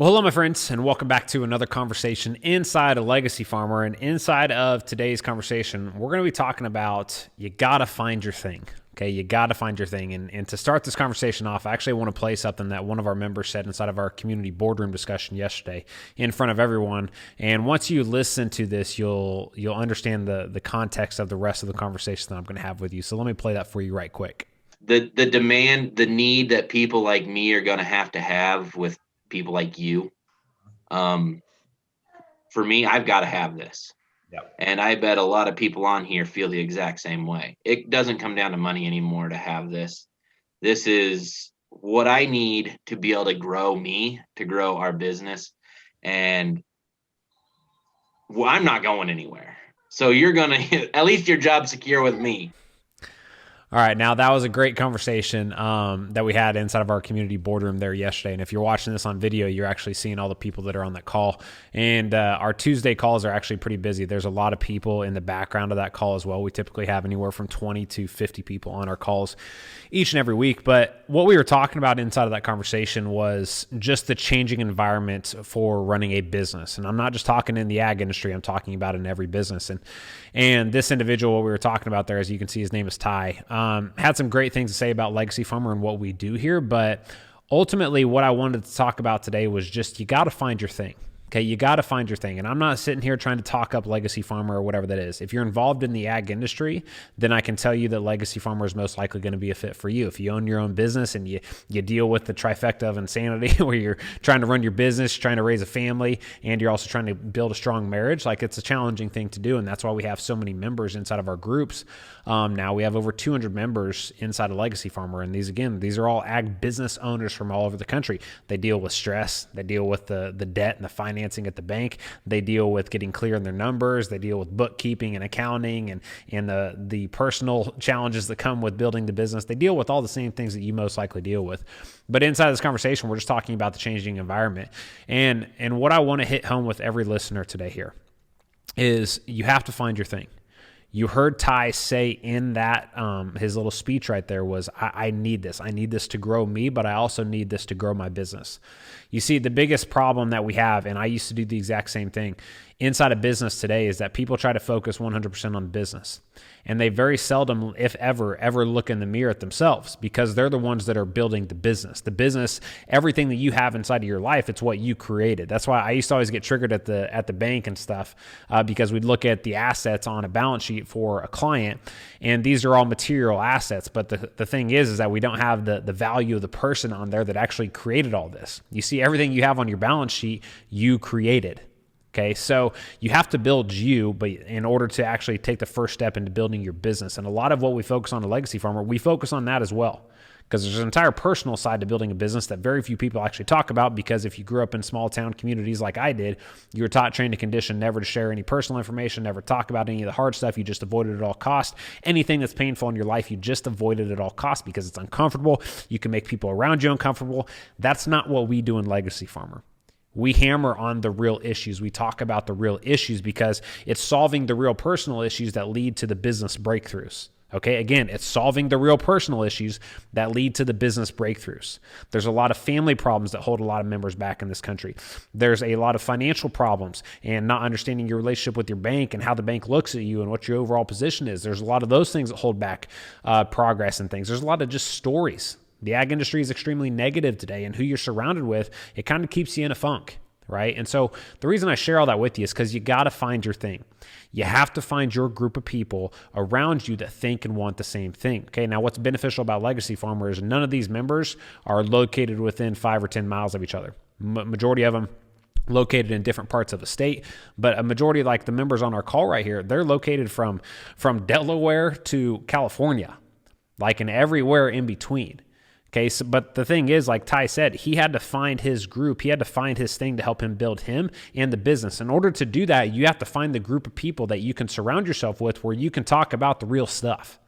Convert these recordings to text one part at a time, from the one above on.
Well, hello, my friends, and welcome back to another conversation inside a legacy farmer. And inside of today's conversation, we're going to be talking about you got to find your thing. Okay, you got to find your thing. And to start this conversation off, I actually want to play something that one of our members said inside of our community boardroom discussion yesterday in front of everyone. And once you listen to this, you'll understand the context of the rest of the conversation that I'm going to have with you. So let me play that for you right quick. The demand, the need that people like me are going to have with people like you. For me, I've got to have this. Yep. And I bet a lot of people on here feel the exact same way. It doesn't come down to money anymore to have this. This is what I need to be able to grow me, to grow our business. And I'm not going anywhere. So you're going to, at least your job's secure with me. All right, now that was a great conversation that we had inside of our community boardroom there yesterday. And if you're watching this on video, you're actually seeing all the people that are on that call. And our Tuesday calls are actually pretty busy. There's a lot of people in the background of that call as well. We typically have anywhere from 20 to 50 people on our calls each and every week. But what we were talking about inside of that conversation was just the changing environment for running a business. And I'm not just talking in the ag industry. I'm talking about in every business. And this individual, what we were talking about there, as you can see, his name is Ty. Had some great things to say about Legacy Farmer and what we do here, but ultimately what I wanted to talk about today was just you got to find your thing. Okay, you got to find your thing. And I'm not sitting here trying to talk up Legacy Farmer or whatever that is. If you're involved in the ag industry, then I can tell you that Legacy Farmer is most likely going to be a fit for you. If you own your own business and you deal with the trifecta of insanity where you're trying to run your business, trying to raise a family, and you're also trying to build a strong marriage, like it's a challenging thing to do. And that's why we have so many members inside of our groups. Now we have over 200 members inside of Legacy Farmer. And these are all ag business owners from all over the country. They deal with stress. They deal with the debt and the financing at the bank. They deal with getting clear in their numbers. They deal with bookkeeping and accounting and the personal challenges that come with building the business. They deal with all the same things that you most likely deal with. But inside this conversation, we're just talking about the changing environment. And what I want to hit home with every listener today here is you have to find your thing. You heard Ty say in that his little speech right there was, I need this. I need this to grow me, but I also need this to grow my business. You see, the biggest problem that we have, and I used to do the exact same thing inside of business today, is that people try to focus 100% on business. And they very seldom, if ever look in the mirror at themselves, because they're the ones that are building the business. The business, everything that you have inside of your life, it's what you created. That's why I used to always get triggered at the bank and stuff because we'd look at the assets on a balance sheet for a client, and these are all material assets. But the thing is that we don't have the value of the person on there that actually created all this. You see, everything you have on your balance sheet, you created. Okay, so you have to build you, but in order to actually take the first step into building your business. And a lot of what we focus on a Legacy Farmer, we focus on that as well. Because there's an entire personal side to building a business that very few people actually talk about, because if you grew up in small town communities like I did, you were taught, trained, and conditioned never to share any personal information, never talk about any of the hard stuff. You just avoided at all costs. Anything that's painful in your life, you just avoided at all costs because it's uncomfortable. You can make people around you uncomfortable. That's not what we do in Legacy Farmer. We hammer on the real issues. We talk about the real issues because it's solving the real personal issues that lead to the business breakthroughs. Okay, again, it's solving the real personal issues that lead to the business breakthroughs. There's a lot of family problems that hold a lot of members back in this country. There's a lot of financial problems and not understanding your relationship with your bank and how the bank looks at you and what your overall position is. There's a lot of those things that hold back progress and things. There's a lot of just stories. The ag industry is extremely negative today, and who you're surrounded with, it kind of keeps you in a funk, right? And so the reason I share all that with you is because you got to find your thing. You have to find your group of people around you that think and want the same thing. Okay, now what's beneficial about Legacy Farmer is none of these members are located within 5 or 10 miles of each other. Majority of them located in different parts of the state, but a majority, like the members on our call right here, they're located from Delaware to California, like in everywhere in between. Okay, so, but the thing is, like Ty said, he had to find his group. He had to find his thing to help him build him and the business. In order to do that, you have to find the group of people that you can surround yourself with where you can talk about the real stuff.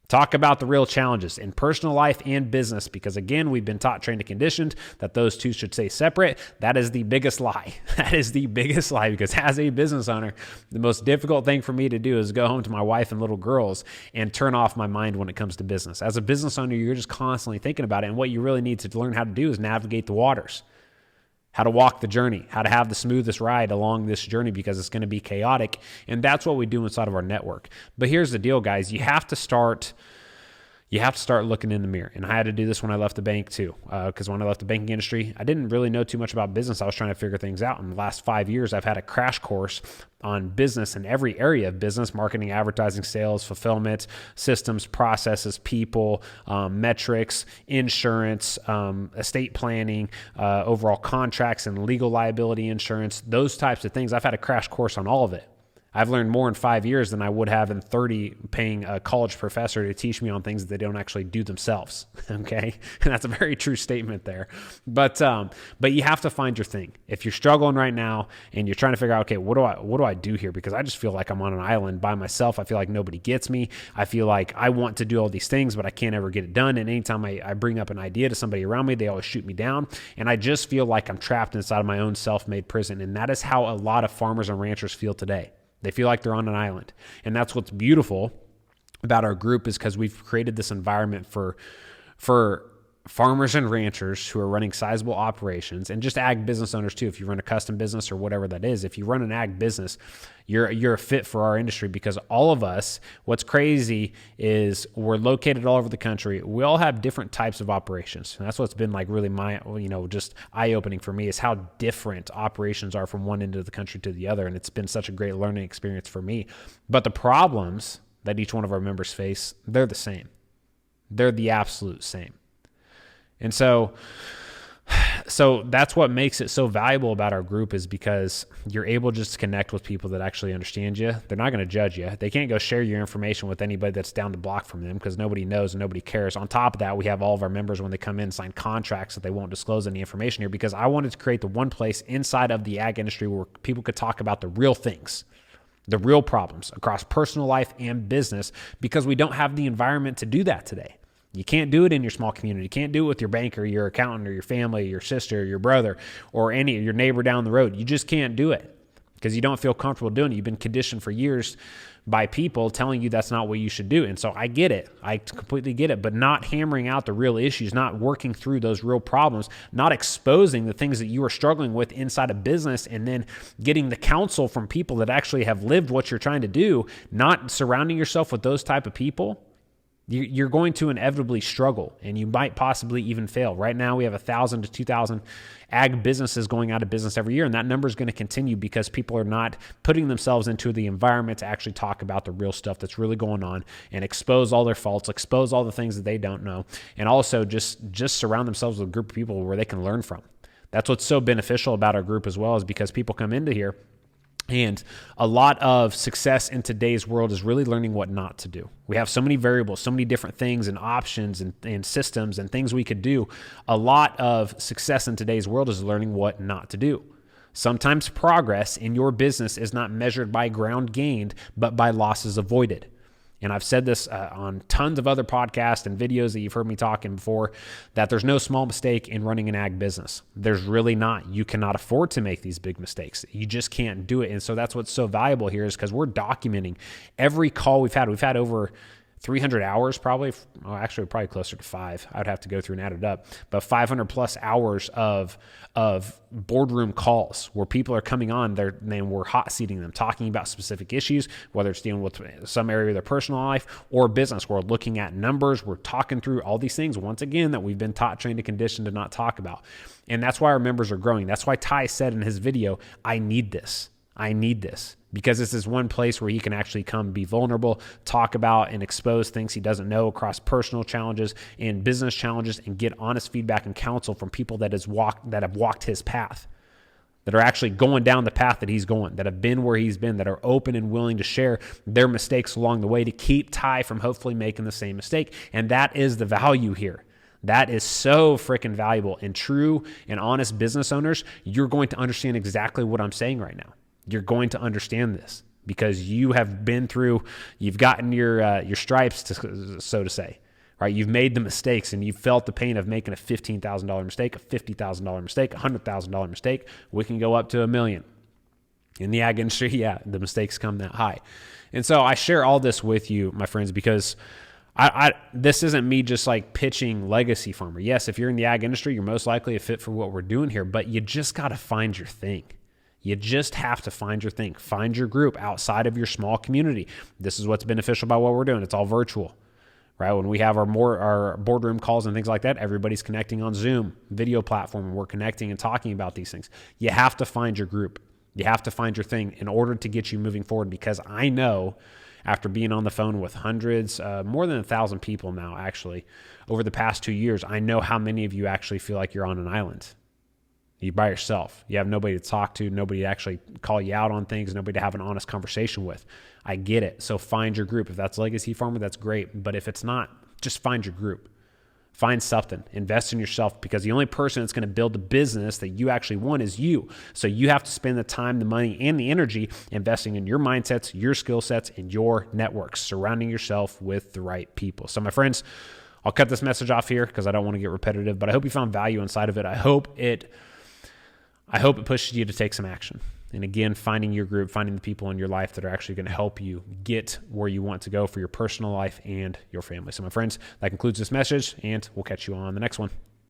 Talk about the real challenges in personal life and business, because again, we've been taught, trained, and conditioned that those two should stay separate. That is the biggest lie. That is the biggest lie, because as a business owner, the most difficult thing for me to do is go home to my wife and little girls and turn off my mind when it comes to business. As a business owner, you're just constantly thinking about it. And what you really need to learn how to do is navigate the waters. how to walk the journey, how to have the smoothest ride along this journey, because it's going to be chaotic. And that's what we do inside of our network. But here's the deal, guys. You have to start looking in the mirror. And I had to do this when I left the bank too, because when I left the banking industry, I didn't really know too much about business. I was trying to figure things out. In the last 5 years, I've had a crash course on business in every area of business: marketing, advertising, sales, fulfillment, systems, processes, people, metrics, insurance, estate planning, overall contracts and legal liability insurance, those types of things. I've had a crash course on all of it. I've learned more in 5 years than I would have in 30 paying a college professor to teach me on things that they don't actually do themselves. Okay. And that's a very true statement there. But you have to find your thing. If you're struggling right now and you're trying to figure out, okay, what do I do here? Because I just feel like I'm on an island by myself. I feel like nobody gets me. I feel like I want to do all these things, but I can't ever get it done. And anytime I bring up an idea to somebody around me, they always shoot me down. And I just feel like I'm trapped inside of my own self-made prison. And that is how a lot of farmers and ranchers feel today. They feel like they're on an island. And that's what's beautiful about our group, is because we've created this environment for farmers and ranchers who are running sizable operations, and just ag business owners too. If you run a custom business or whatever that is, if you run an ag business, you're a fit for our industry, because all of us, what's crazy is we're located all over the country. We all have different types of operations. And that's what's been like really just eye-opening for me, is how different operations are from one end of the country to the other. And it's been such a great learning experience for me. But the problems that each one of our members face, they're the same. They're the absolute same. And so that's what makes it so valuable about our group, is because you're able just to connect with people that actually understand you. They're not going to judge you. They can't go share your information with anybody that's down the block from them, because nobody knows and nobody cares. On top of that, we have all of our members, when they come in, sign contracts that they won't disclose any information here, because I wanted to create the one place inside of the ag industry where people could talk about the real things, the real problems across personal life and business, because we don't have the environment to do that today. You can't do it in your small community. You can't do it with your banker, your accountant, or your family, your sister, your brother, or any of your neighbor down the road. You just can't do it because you don't feel comfortable doing it. You've been conditioned for years by people telling you that's not what you should do. And so I get it. I completely get it. But not hammering out the real issues, not working through those real problems, not exposing the things that you are struggling with inside a business, and then getting the counsel from people that actually have lived what you're trying to do, not surrounding yourself with those type of people, you're going to inevitably struggle, and you might possibly even fail. Right now, we have 1,000 to 2,000 ag businesses going out of business every year, and that number is going to continue because people are not putting themselves into the environment to actually talk about the real stuff that's really going on and expose all their faults, expose all the things that they don't know, and also just surround themselves with a group of people where they can learn from. That's what's so beneficial about our group as well, is because people come into here, and a lot of success in today's world is really learning what not to do. We have so many variables, so many different things and options and systems and things we could do. A lot of success in today's world is learning what not to do. Sometimes progress in your business is not measured by ground gained, but by losses avoided. And I've said this on tons of other podcasts and videos that you've heard me talking before, that there's no small mistake in running an ag business. There's really not. You cannot afford to make these big mistakes. You just can't do it. And so that's what's so valuable here, is because we're documenting every call we've had. We've had over 300 hours probably, actually probably closer to 5. I would have to go through and add it up, but 500 plus hours of boardroom calls where people are coming on there, and we're hot seating them, talking about specific issues, whether it's dealing with some area of their personal life or business. We're looking at numbers. We're talking through all these things, once again, that we've been taught, trained, and conditioned to not talk about. And that's why our members are growing. That's why Ty said in his video, I need this. Because this is one place where he can actually come be vulnerable, talk about and expose things he doesn't know across personal challenges and business challenges, and get honest feedback and counsel from people that have walked his path, that are actually going down the path that he's going, that have been where he's been, that are open and willing to share their mistakes along the way to keep Ty from hopefully making the same mistake. And that is the value here. That is so freaking valuable. And true and honest business owners, you're going to understand exactly what I'm saying right now. You're going to understand this because you have been through, you've gotten your stripes, so to say, right? You've made the mistakes and you've felt the pain of making a $15,000 mistake, a $50,000 mistake, a $100,000 mistake. We can go up to $1 million. In the ag industry, yeah, the mistakes come that high. And so I share all this with you, my friends, because This isn't me just like pitching legacy farmer. Yes, if you're in the ag industry, you're most likely a fit for what we're doing here, but you just got to find your thing. You just have to find your thing. Find your group outside of your small community. This is what's beneficial about what we're doing. It's all virtual, right? When we have our boardroom calls and things like that, everybody's connecting on Zoom, video platform, and we're connecting and talking about these things. You have to find your group. You have to find your thing in order to get you moving forward, because I know after being on the phone with hundreds, more than 1,000 people now, actually, over the past 2 years, I know how many of you actually feel like you're on an island. You're by yourself. You have nobody to talk to, nobody to actually call you out on things, nobody to have an honest conversation with. I get it. So find your group. If that's legacy farmer, that's great. But if it's not, just find your group. Find something. Invest in yourself, because the only person that's going to build the business that you actually want is you. So you have to spend the time, the money, and the energy investing in your mindsets, your skill sets, and your networks, surrounding yourself with the right people. So my friends, I'll cut this message off here because I don't want to get repetitive, but I hope you found value inside of it. I hope it pushes you to take some action. And again, finding your group, finding the people in your life that are actually going to help you get where you want to go for your personal life and your family. So my friends, that concludes this message, and we'll catch you on the next one.